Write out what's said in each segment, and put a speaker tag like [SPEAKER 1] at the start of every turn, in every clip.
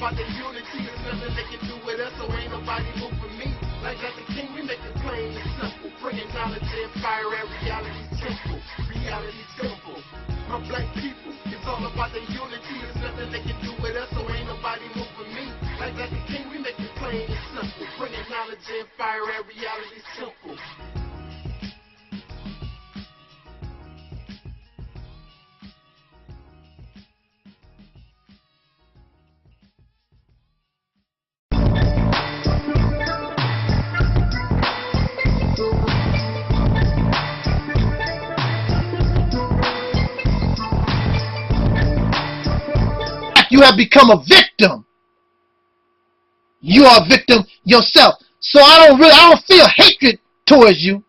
[SPEAKER 1] about the unity. There's nothing they can do with us, so ain't nobody moving me. Like the king, we make it plain and simple. Bringing knowledge and fire at reality's temple. Reality's temple. My black people, it's all about the unity. There's nothing they can do with us, so ain't nobody moving me. Like the king, we make it plain and simple. Bringing knowledge and fire at reality's temple.
[SPEAKER 2] You have become a victim. You are a victim yourself. So I don't feel hatred towards you.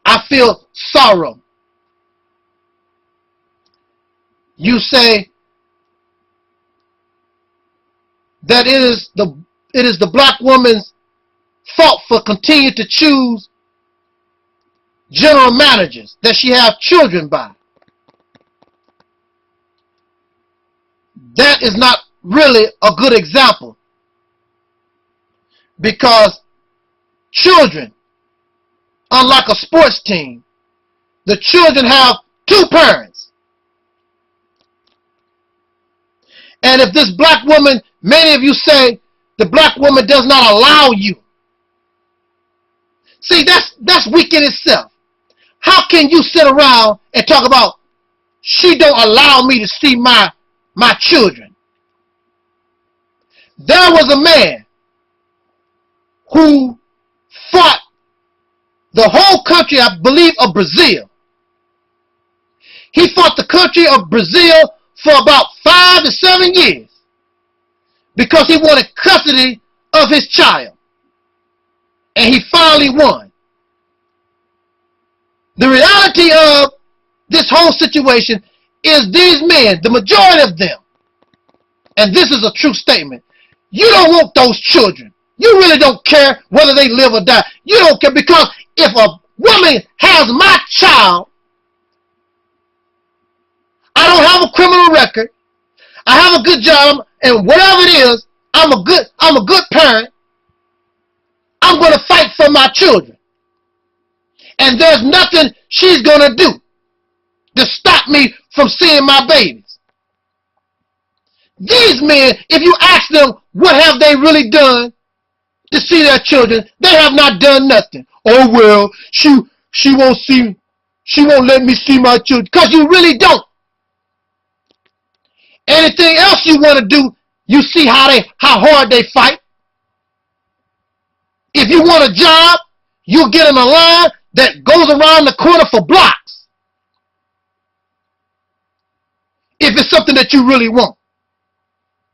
[SPEAKER 2] I feel sorrow. You say that it is the black woman's fault for continuing to choose general managers that she have children by. That is not really a good example, because children, unlike a sports team, the children have two parents. And if this black woman, many of you say the black woman does not allow you. See, that's weak in itself. How can you sit around and talk about she don't allow me to see my children? There was a man who fought the whole country, I believe, of Brazil. He fought the country of Brazil for about 5 to 7 years because he wanted custody of his child. And he finally won. The reality of this whole situation is these men, the majority of them, and this is a true statement, you don't want those children. You really don't care whether they live or die. You don't care, because if a woman has my child, I don't have a criminal record, I have a good job, and whatever it is, I'm a good parent, I'm going to fight for my children. And there's nothing she's going to do to stop me from seeing my babies. These men, if you ask them what have they really done to see their children, they have not done nothing. Oh well, she won't let me see my children, because you really don't. Anything else you want to do, you see how hard they fight. If you want a job, you get in a line that goes around the corner for blocks. If it's something that you really want.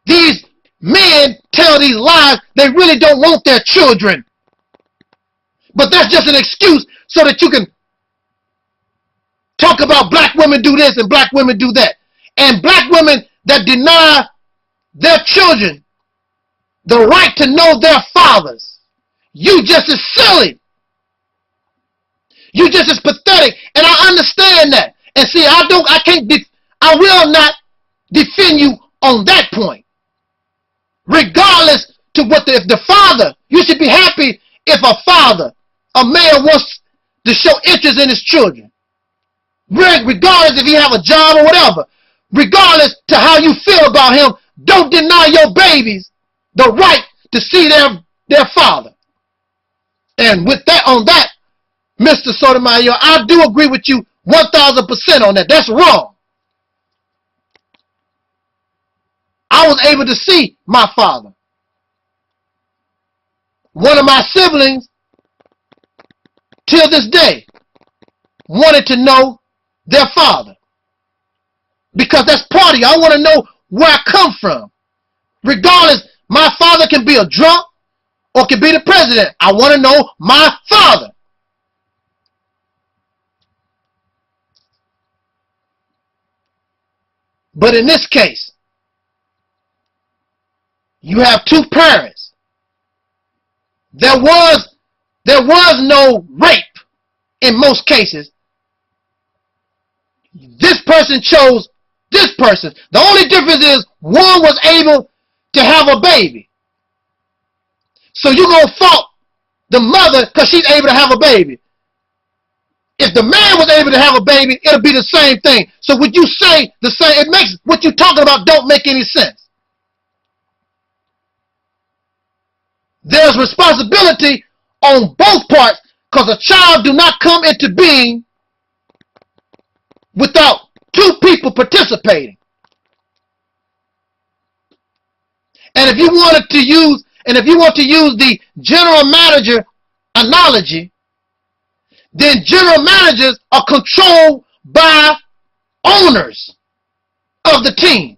[SPEAKER 2] These men tell these lies. They really don't want their children. But that's just an excuse so that you can talk about black women do this and black women do that. And black women that deny their children the right to know their fathers. You just as silly. You just as pathetic. And I understand that. And see, I will not defend you on that point. Regardless to if the father, you should be happy if a father, a man wants to show interest in his children. Regardless if he have a job or whatever. Regardless to how you feel about him, don't deny your babies the right to see their father. And with that, on that, Mr. Sotomayor, I do agree with you 1,000% on that. That's wrong. I was able to see my father. One of my siblings, till this day, wanted to know their father. Because that's part of you. I want to know where I come from. Regardless, my father can be a drunk or can be the president. I want to know my father. But in this case, you have two parents. There was no rape in most cases. This person chose this person. The only difference is one was able to have a baby. So you're going to fault the mother because she's able to have a baby. If the man was able to have a baby, it'll be the same thing. So would you say the same? It makes what you're talking about don't make any sense. There's responsibility on both parts because a child do not come into being without two people participating. And if you want to use the general manager analogy, then general managers are controlled by owners of the team.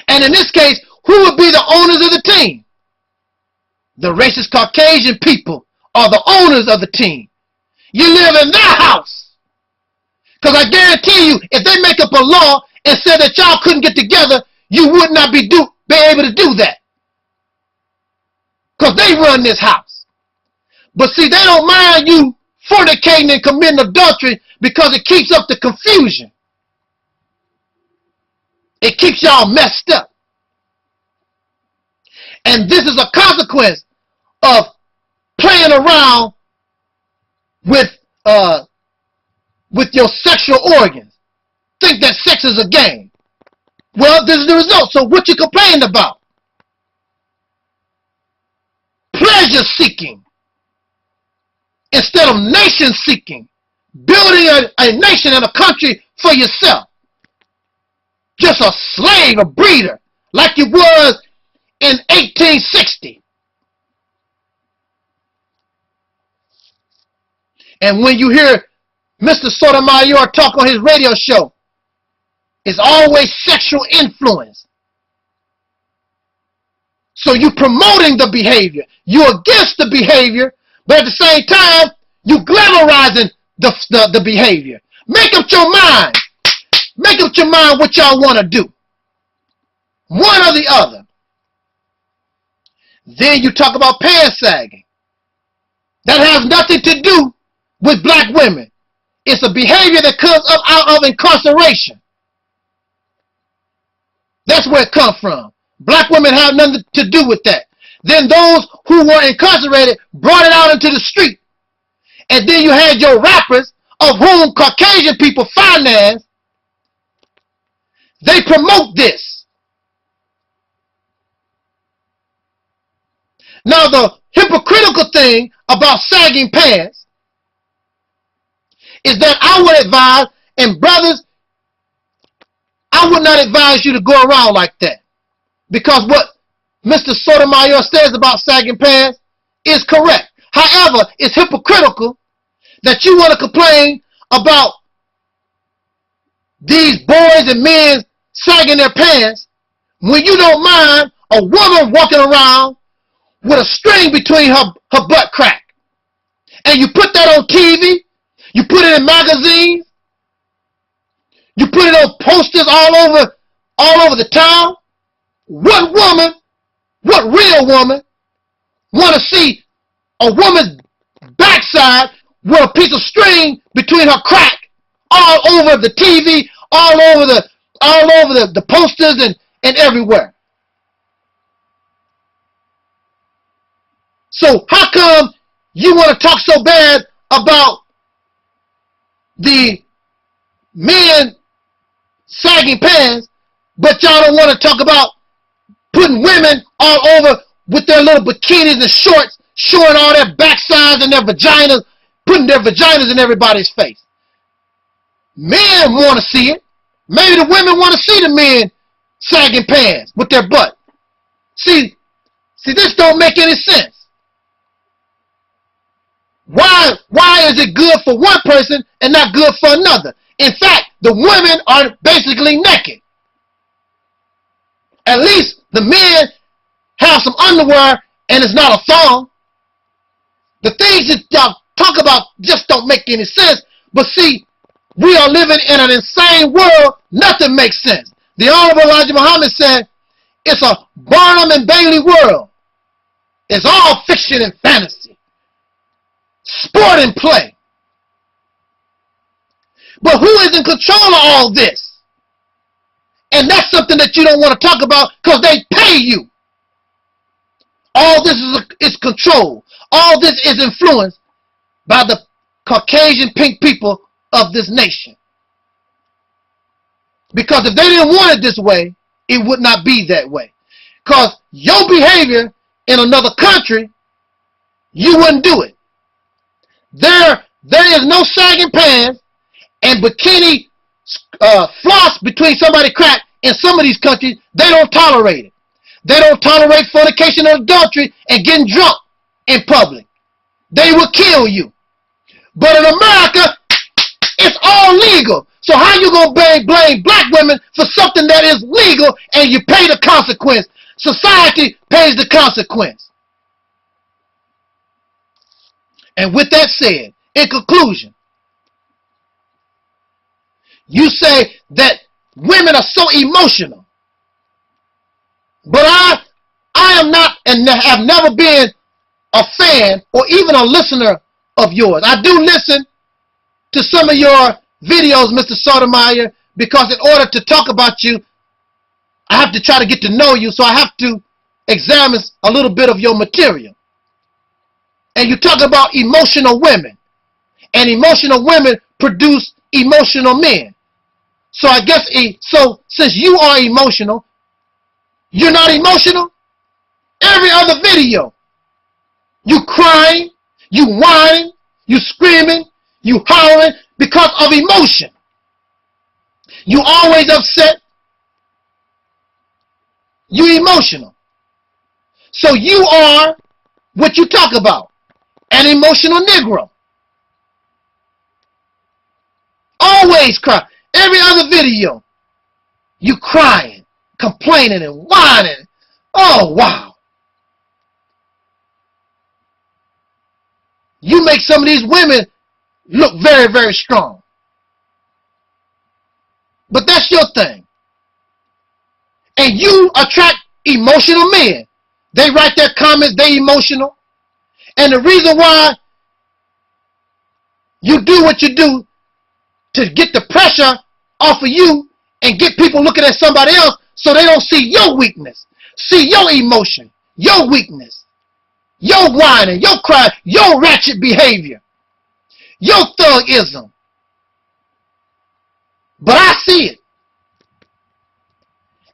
[SPEAKER 2] And in this case, who would be the owners of the team? The racist Caucasian people are the owners of the team. You live in their house. Because I guarantee you, if they make up a law and said that y'all couldn't get together, you would not be able to do that. Because they run this house. But see, they don't mind you fornicating and committing adultery because it keeps up the confusion. It keeps y'all messed up. And this is a consequence of playing around with your sexual organs. Think that sex is a game. Well, this is the result. So what you complaining about? Pleasure seeking instead of nation seeking. Building a nation and a country for yourself. Just a slave, a breeder, like you was in 1860. And when you hear Mr. Sotomayor talk on his radio show, it's always sexual influence. So you're promoting the behavior. You're against the behavior, but at the same time, you're glamorizing the behavior. Make up your mind. Make up your mind what y'all want to do. One or the other. Then you talk about pants sagging. That has nothing to do with black women. It's a behavior that comes up out of incarceration. That's where it comes from. Black women have nothing to do with that. Then those who were incarcerated brought it out into the street. And then you had your rappers, of whom Caucasian people finance. They promote this. Now the hypocritical thing about sagging pants is that I would advise, and brothers, I would not advise you to go around like that. Because what Mr. Sotomayor says about sagging pants is correct. However, it's hypocritical that you want to complain about these boys and men sagging their pants when you don't mind a woman walking around with a string between her butt crack. And you put that on TV, you put it in magazines, you put it on posters all over the town. What woman, what real woman want to see a woman's backside with a piece of string between her crack all over the TV, all over the posters and everywhere? So how come you want to talk so bad about the men sagging pants, but y'all don't want to talk about putting women all over with their little bikinis and shorts, showing all their backsides and their vaginas, putting their vaginas in everybody's face? Men want to see it. Maybe the women want to see the men sagging pants with their butt. See, this don't make any sense. Why is it good for one person and not good for another? In fact, the women are basically naked. At least the men have some underwear and it's not a thong. The things that y'all talk about just don't make any sense. But see, we are living in an insane world. Nothing makes sense. The Honorable Elijah Muhammad said, it's a Barnum and Bailey world. It's all fiction and fantasy. Sport and play. But who is in control of all this? And that's something that you don't want to talk about because they pay you. All this is control. All this is influenced by the Caucasian pink people of this nation. Because if they didn't want it this way, it would not be that way. Because your behavior in another country, you wouldn't do it. There is no sagging pants and bikini floss between somebody's crack in some of these countries. They don't tolerate it. They don't tolerate fornication and adultery and getting drunk in public. They will kill you. But in America, it's all legal. So how you going to blame black women for something that is legal and you pay the consequence? Society pays the consequence. And with that said, in conclusion, you say that women are so emotional. But I am not and have never been a fan or even a listener of yours. I do listen to some of your videos, Mr. Sotomayor, because in order to talk about you, I have to try to get to know you, so I have to examine a little bit of your material. And you talk about emotional women, and emotional women produce emotional men. So I guess, since you are emotional, you're not emotional? Every other video, you crying, you whining, you screaming, you hollering because of emotion. You always upset. You emotional. So you are what you talk about, an emotional Negro. Always cry. Every other video, you crying, complaining and whining. Oh, wow. You make some of these women look very, very strong. But that's your thing. And you attract emotional men. They write their comments, they emotional. And the reason why you do what you do to get the pressure off of you and get people looking at somebody else so they don't see your weakness, see your emotion, your weakness, your whining, your crying, your ratchet behavior, your thugism. But I see it.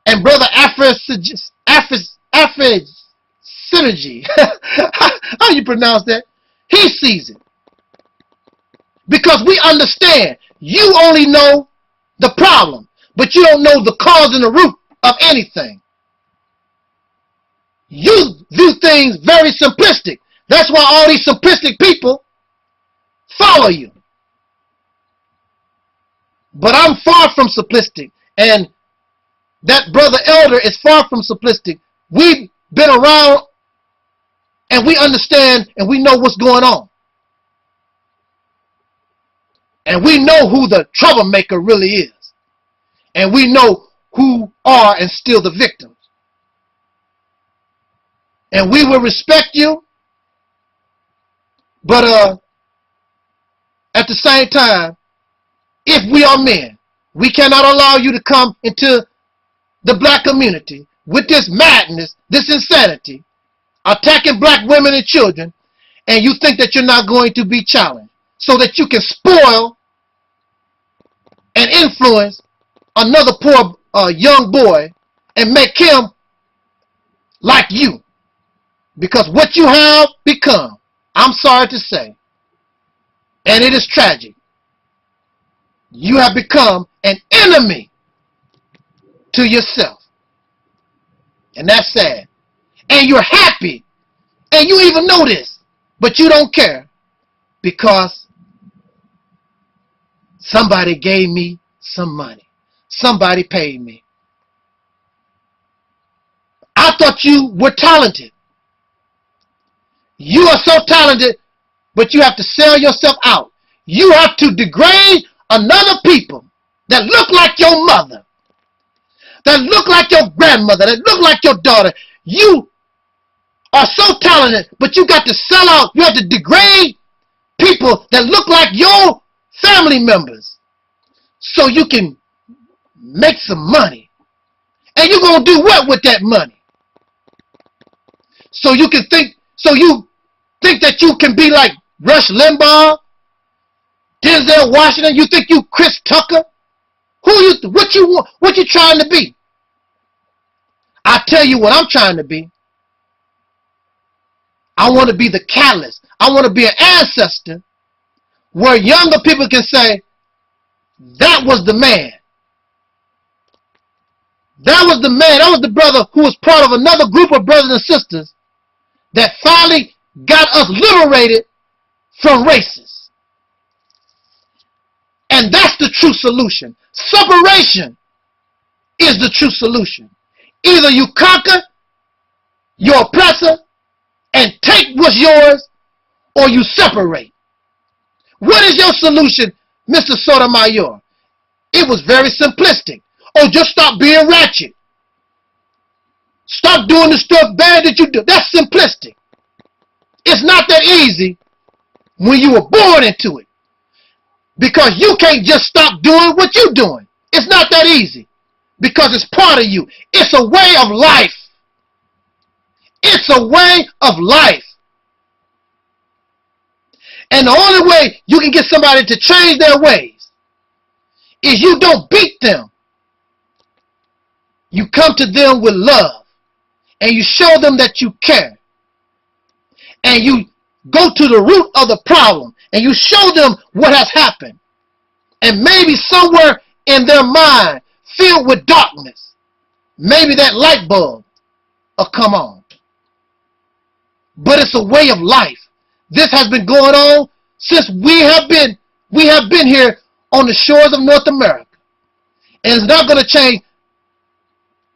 [SPEAKER 2] And brother Synergy, how you pronounce that? He sees it. Because we understand you only know the problem, but you don't know the cause and the root of anything. You view things very simplistic. That's why all these simplistic people follow you. But I'm far from simplistic, and that brother elder is far from simplistic. We've been around and we understand and we know what's going on. And we know who the troublemaker really is. And we know who are and still the victims. And we will respect you. But at the same time, if we are men, we cannot allow you to come into the black community with this madness, this insanity, attacking black women and children, and you think that you're not going to be challenged, so that you can spoil and influence another poor young boy and make him like you. Because what you have become, I'm sorry to say, and it is tragic, you have become an enemy to yourself. And that's sad. And you're happy. And you even know this. But you don't care. Because somebody gave me some money. Somebody paid me. I thought you were talented. You are so talented, but you have to sell yourself out. You have to degrade another people that look like your mother, that look like your grandmother, that look like your daughter. You are so talented, but you got to sell out. You have to degrade people that look like your family members so you can make some money And you're going to do what with that money? So you think that you can be like Rush Limbaugh, Denzel Washington? You think you Chris Tucker? What you trying to be? I tell you what I'm trying to be. I want to be the catalyst. I want to be an ancestor where younger people can say, that was the man. That was the man. That was the brother who was part of another group of brothers and sisters that finally got us liberated from races. And that's the true solution. Separation is the true solution. Either you conquer your oppressor and take what's yours, or you separate. What is your solution, Mr. Sotomayor? It was very simplistic. Oh, just stop being ratchet. Stop doing the stuff bad that you do. That's simplistic. It's not that easy when you were born into it. Because you can't just stop doing what you're doing. It's not that easy. Because it's part of you. It's a way of life. It's a way of life. And the only way you can get somebody to change their ways is you don't beat them. You come to them with love. And you show them that you care. And you go to the root of the problem. And you show them what has happened. And maybe somewhere in their mind, filled with darkness, maybe that light bulb will come on. But it's a way of life. This has been going on since we have been here on the shores of North America. And it's not going to change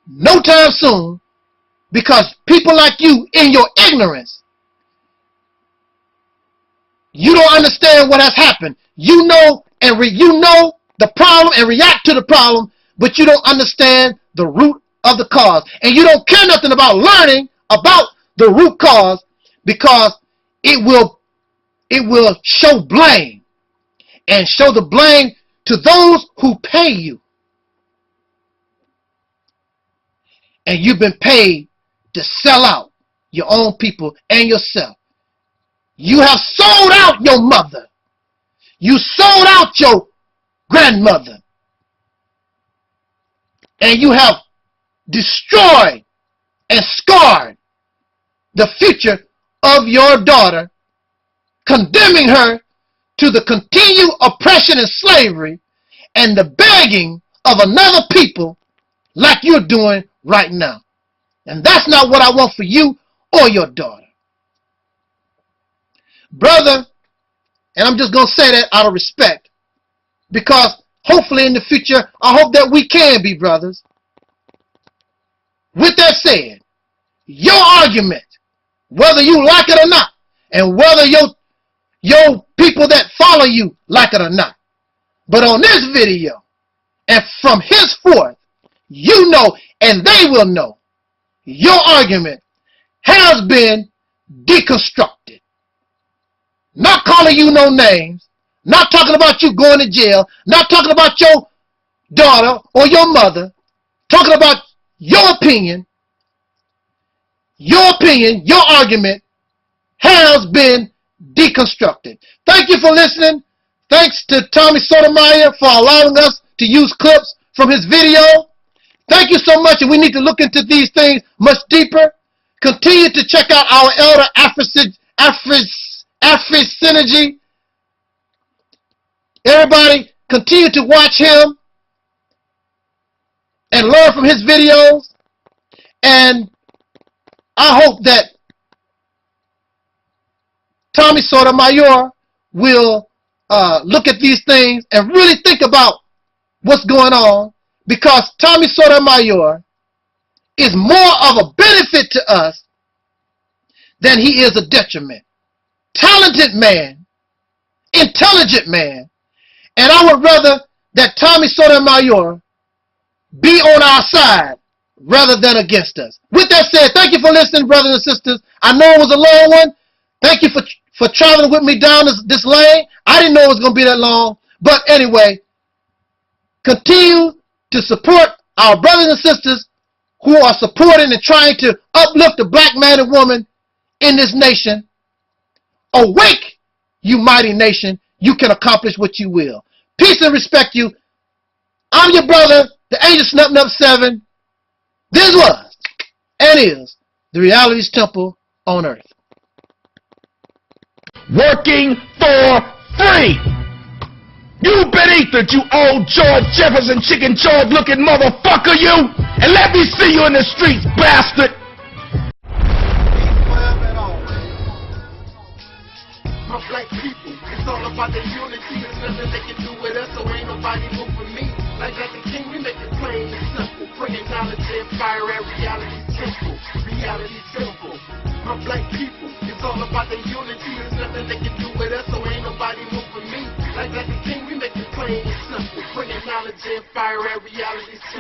[SPEAKER 2] no time soon, because people like you, in your ignorance, you don't understand what has happened. You know the problem and react to the problem, but you don't understand the root of the cause. And you don't care nothing about learning about the root cause, because it will show blame, and show the blame to those who pay you. And you've been paid to sell out your own people and yourself. You have sold out your mother. You sold out your grandmother. And you have destroyed and scarred the future of your daughter, condemning her to the continued oppression and slavery and the begging of another people like you're doing right now. And that's not what I want for you or your daughter. Brother, and I'm just going to say that out of respect, because hopefully in the future, I hope that we can be brothers. With that said, your argument, whether you like it or not, and whether your people that follow you like it or not, but on this video, and from henceforth, you know and they will know, your argument has been deconstructed. Not calling you no names, not talking about you going to jail, not talking about your daughter or your mother, talking about your opinion. Your argument has been deconstructed. Thank you for listening. Thanks to Tommy Sotomayor for allowing us to use clips from his video. Thank you so much, and we need to look into these things much deeper. Continue to check out our elder Africanized. Everybody, continue to watch him and learn from his videos. And I hope that Tommy Sotomayor will look at these things and really think about what's going on, because Tommy Sotomayor is more of a benefit to us than he is a detriment. Talented man, intelligent man, and I would rather that Tommy Sotomayor be on our side rather than against us. With that said, thank you for listening, brothers and sisters. I know it was a long one. Thank you for traveling with me down this lane. I didn't know it was going to be that long. But anyway, continue to support our brothers and sisters who are supporting and trying to uplift the black man and woman in this nation. Awake, you mighty nation. You can accomplish what you will. Peace and respect you. I'm your brother, the Angelsnupnup7. This was and is the Reality's Temple on Earth.
[SPEAKER 3] Working for free. You beneath it, you old George Jefferson chicken jawed looking motherfucker, you! And let me see you in the streets, bastard!
[SPEAKER 1] My black people, it's all about the unity. There's nothing they can do with us, so ain't nobody move for me. Like the king, we make it plain and simple. Bringing knowledge and fire at reality's temple. Reality's simple. My black people, it's all about the unity. There's nothing they can do with us, so ain't nobody move for me. Like the king, we make it plain and simple. Bringing knowledge and fire at reality's temple.